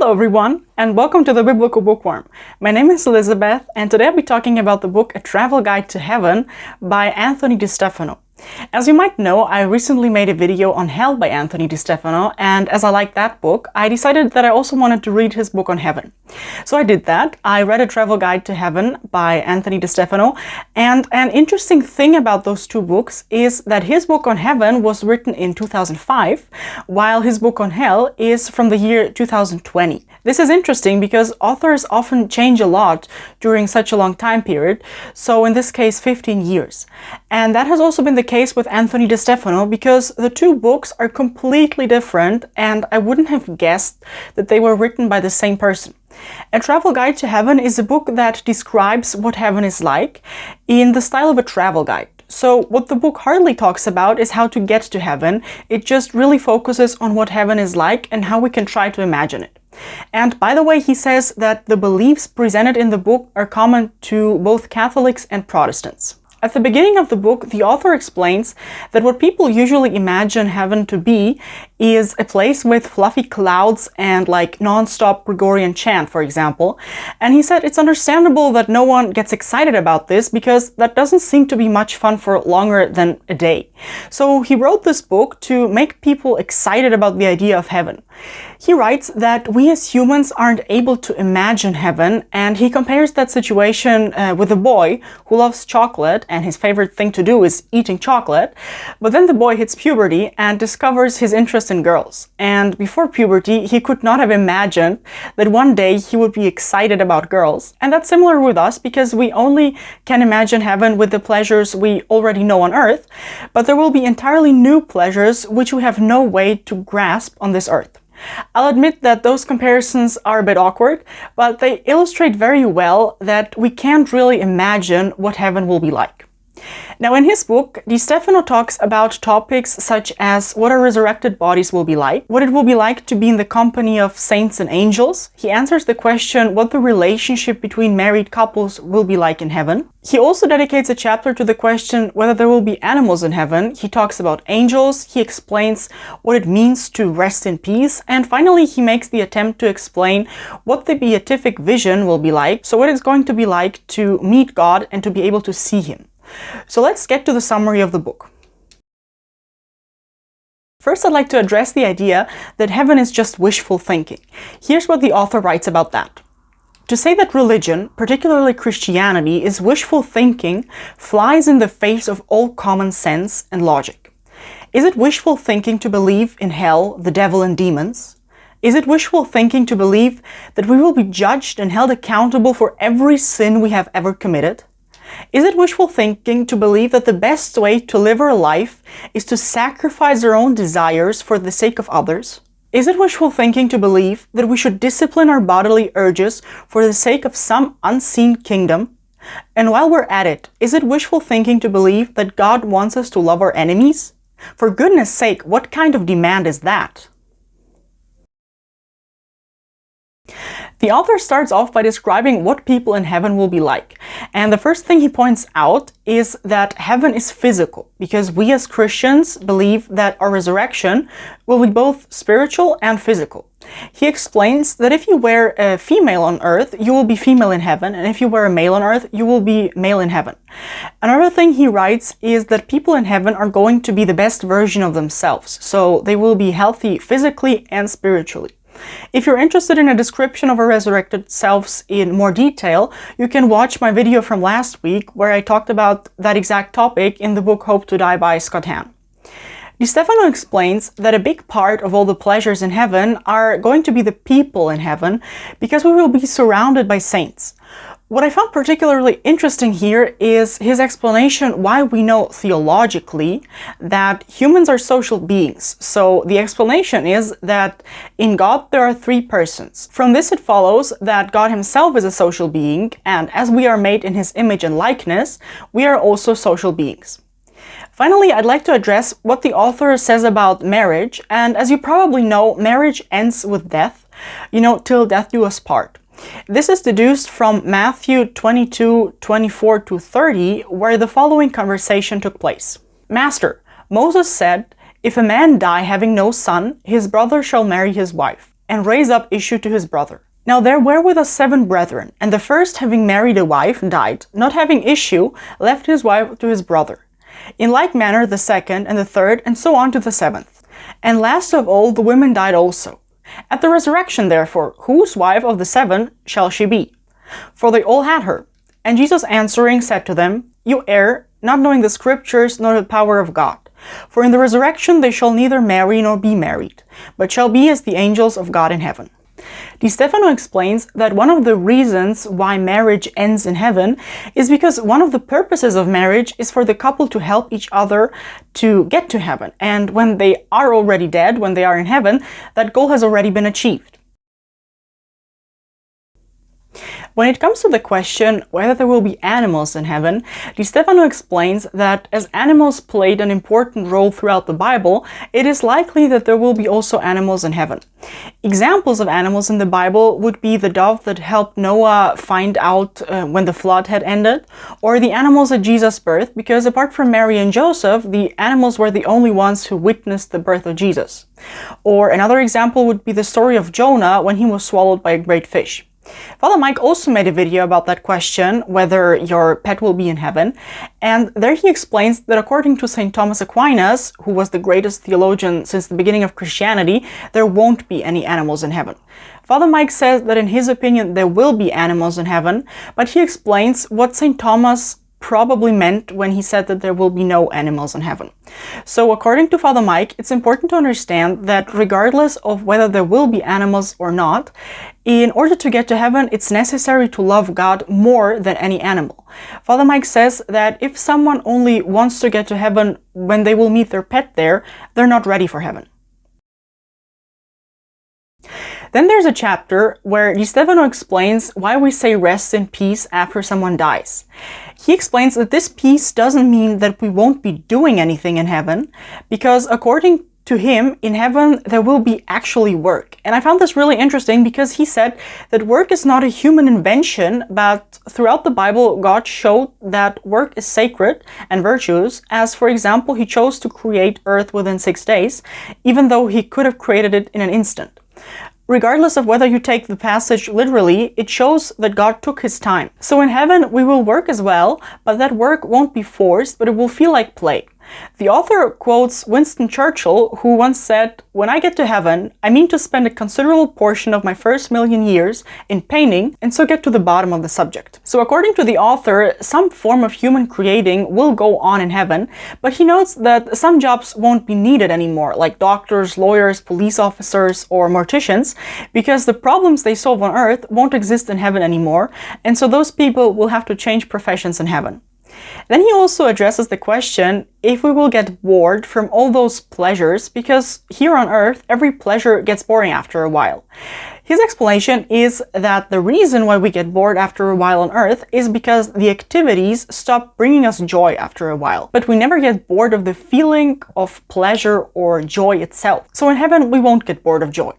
Hello everyone, and welcome to the Biblical Bookworm. My name is Elizabeth, and today I'll be talking about the book A Travel Guide to Heaven by Anthony DeStefano. As you might know, I recently made a video on Hell by Anthony DeStefano, and as I like that book, I decided that I also wanted to read his book on heaven. So I did that. I read A Travel Guide to Heaven by Anthony DeStefano, and an interesting thing about those two books is that his book on heaven was written in 2005, while his book on hell is from the year 2020. This is interesting because authors often change a lot during such a long time period, so in this case 15 years. And that has also been the case with Anthony DeStefano because the two books are completely different, and I wouldn't have guessed that they were written by the same person. A Travel Guide to Heaven is a book that describes what heaven is like in the style of a travel guide. So what the book hardly talks about is how to get to heaven. It just really focuses on what heaven is like and how we can try to imagine it. And by the way, he says that the beliefs presented in the book are common to both Catholics and Protestants. At the beginning of the book, the author explains that what people usually imagine heaven to be is a place with fluffy clouds and like non-stop Gregorian chant, for example. And he said it's understandable that no one gets excited about this because that doesn't seem to be much fun for longer than a day. So he wrote this book to make people excited about the idea of heaven. He writes that we as humans aren't able to imagine heaven, and he compares that situation with a boy who loves chocolate and his favorite thing to do is eating chocolate, but then the boy hits puberty and discovers his interest in girls. And before puberty, he could not have imagined that one day he would be excited about girls. And that's similar with us because we only can imagine heaven with the pleasures we already know on earth, but there will be entirely new pleasures which we have no way to grasp on this earth. I'll admit that those comparisons are a bit awkward, but they illustrate very well that we can't really imagine what heaven will be like. Now, in his book, DeStefano talks about topics such as what our resurrected bodies will be like, what it will be like to be in the company of saints and angels. He answers the question what the relationship between married couples will be like in heaven. He also dedicates a chapter to the question whether there will be animals in heaven. He talks about angels, he explains what it means to rest in peace, and finally he makes the attempt to explain what the beatific vision will be like, so what it's going to be like to meet God and to be able to see him. So let's get to the summary of the book. First, I'd like to address the idea that heaven is just wishful thinking. Here's what the author writes about that. To say that religion, particularly Christianity, is wishful thinking flies in the face of all common sense and logic. Is it wishful thinking to believe in hell, the devil, and demons? Is it wishful thinking to believe that we will be judged and held accountable for every sin we have ever committed? Is it wishful thinking to believe that the best way to live our life is to sacrifice our own desires for the sake of others? Is it wishful thinking to believe that we should discipline our bodily urges for the sake of some unseen kingdom? And while we're at it, is it wishful thinking to believe that God wants us to love our enemies? For goodness sake, what kind of demand is that? The author starts off by describing what people in heaven will be like. And the first thing he points out is that heaven is physical, because we as Christians believe that our resurrection will be both spiritual and physical. He explains that if you were a female on earth, you will be female in heaven, and if you were a male on earth, you will be male in heaven. Another thing he writes is that people in heaven are going to be the best version of themselves, so they will be healthy physically and spiritually. If you're interested in a description of our resurrected selves in more detail, you can watch my video from last week where I talked about that exact topic in the book Hope to Die by Scott Hahn. DeStefano explains that a big part of all the pleasures in heaven are going to be the people in heaven because we will be surrounded by saints. What I found particularly interesting here is his explanation why we know theologically that humans are social beings. So the explanation is that in God there are three persons. From this it follows that God himself is a social being, and as we are made in his image and likeness, we are also social beings. Finally, I'd like to address what the author says about marriage, and as you probably know, marriage ends with death, till death do us part. This is deduced from Matthew 22:24-30, where the following conversation took place. Master, Moses said, if a man die having no son, his brother shall marry his wife, and raise up issue to his brother. Now there were with us 7 brethren, and the first, having married a wife, died, not having issue, left his wife to his brother. In like manner the second, and the third, and so on to the 7th. And last of all the women died also. At the resurrection, therefore, whose wife of the 7 shall she be? For they all had her. And Jesus answering said to them, You err, not knowing the Scriptures nor the power of God. For in the resurrection they shall neither marry nor be married, but shall be as the angels of God in heaven. DeStefano explains that one of the reasons why marriage ends in heaven is because one of the purposes of marriage is for the couple to help each other to get to heaven. And when they are already dead, when they are in heaven, that goal has already been achieved. When it comes to the question whether there will be animals in heaven, DeStefano explains that as animals played an important role throughout the Bible, it is likely that there will be also animals in heaven. Examples of animals in the Bible would be the dove that helped Noah find out when the flood had ended, or the animals at Jesus' birth, because apart from Mary and Joseph, the animals were the only ones who witnessed the birth of Jesus. Or another example would be the story of Jonah when he was swallowed by a great fish. Father Mike also made a video about that question, whether your pet will be in heaven, and there he explains that according to St. Thomas Aquinas, who was the greatest theologian since the beginning of Christianity, there won't be any animals in heaven. Father Mike says that in his opinion there will be animals in heaven, but he explains what St. Thomas probably meant when he said that there will be no animals in heaven. So according to Father Mike, it's important to understand that regardless of whether there will be animals or not, in order to get to heaven, it's necessary to love God more than any animal. Father Mike says that if someone only wants to get to heaven when they will meet their pet there, they're not ready for heaven. Then there's a chapter where DeStefano explains why we say rest in peace after someone dies. He explains that this peace doesn't mean that we won't be doing anything in heaven, because according to him, in heaven there will be actually work. And I found this really interesting because he said that work is not a human invention, but throughout the Bible God showed that work is sacred and virtuous, as for example he chose to create earth within 6 days, even though he could have created it in an instant. Regardless of whether you take the passage literally, it shows that God took his time. So in heaven we will work as well, but that work won't be forced, but it will feel like play. The author quotes Winston Churchill, who once said, "When I get to heaven, I mean to spend a considerable portion of my first million years in painting and so get to the bottom of the subject." So according to the author, some form of human creating will go on in heaven, but he notes that some jobs won't be needed anymore, like doctors, lawyers, police officers, or morticians, because the problems they solve on earth won't exist in heaven anymore, and so those people will have to change professions in heaven. Then he also addresses the question if we will get bored from all those pleasures, because here on earth every pleasure gets boring after a while. His explanation is that the reason why we get bored after a while on earth is because the activities stop bringing us joy after a while, but we never get bored of the feeling of pleasure or joy itself. So in heaven we won't get bored of joy.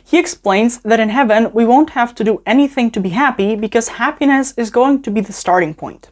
He explains that in heaven we won't have to do anything to be happy, because happiness is going to be the starting point.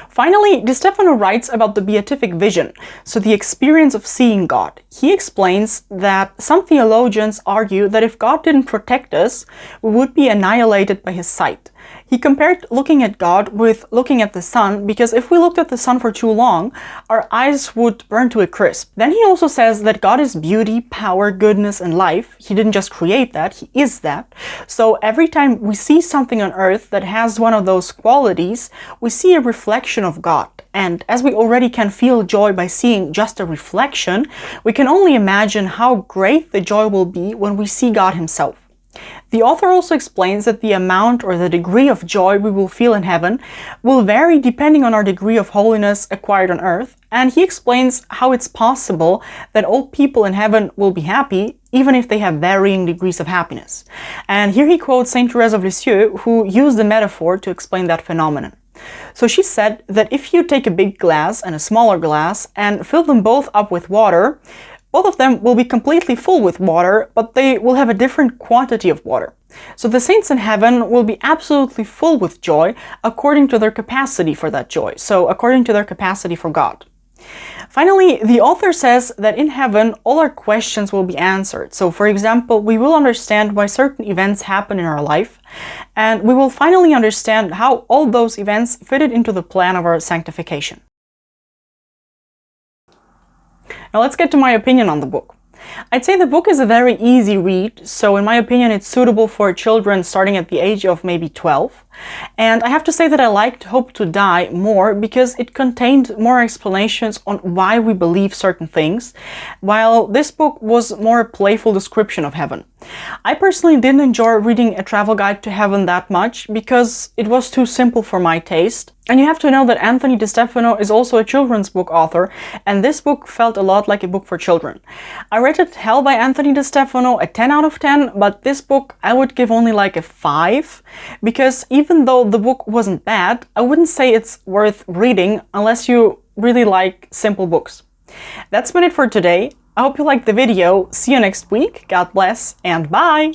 Finally, DeStefano writes about the beatific vision, so the experience of seeing God. He explains that some theologians argue that if God didn't protect us, we would be annihilated by his sight. He compared looking at God with looking at the sun, because if we looked at the sun for too long, our eyes would burn to a crisp. Then he also says that God is beauty, power, goodness, and life. He didn't just create that, he is that. So every time we see something on earth that has one of those qualities, we see a reflection of God. And as we already can feel joy by seeing just a reflection, we can only imagine how great the joy will be when we see God himself. The author also explains that the amount or the degree of joy we will feel in heaven will vary depending on our degree of holiness acquired on earth, and he explains how it's possible that all people in heaven will be happy, even if they have varying degrees of happiness. And here he quotes Saint Therese of Lisieux, who used the metaphor to explain that phenomenon. So she said that if you take a big glass and a smaller glass and fill them both up with water, both of them will be completely full with water, but they will have a different quantity of water. So the saints in heaven will be absolutely full with joy according to their capacity for that joy, so according to their capacity for God. Finally, the author says that in heaven, all our questions will be answered. So, for example, we will understand why certain events happen in our life, and we will finally understand how all those events fitted into the plan of our sanctification. Now let's get to my opinion on the book. I'd say the book is a very easy read, so in my opinion it's suitable for children starting at the age of maybe 12. And I have to say that I liked Hope to Die more because it contained more explanations on why we believe certain things, while this book was more a playful description of heaven. I personally didn't enjoy reading A Travel Guide to Heaven that much because it was too simple for my taste. And you have to know that Anthony DeStefano is also a children's book author, and this book felt a lot like a book for children. I rated Hell by Anthony DeStefano a 10 out of 10, but this book I would give only like a 5, because even though the book wasn't bad, I wouldn't say it's worth reading unless you really like simple books. That's been it for today. I hope you liked the video. See you next week. God bless and bye!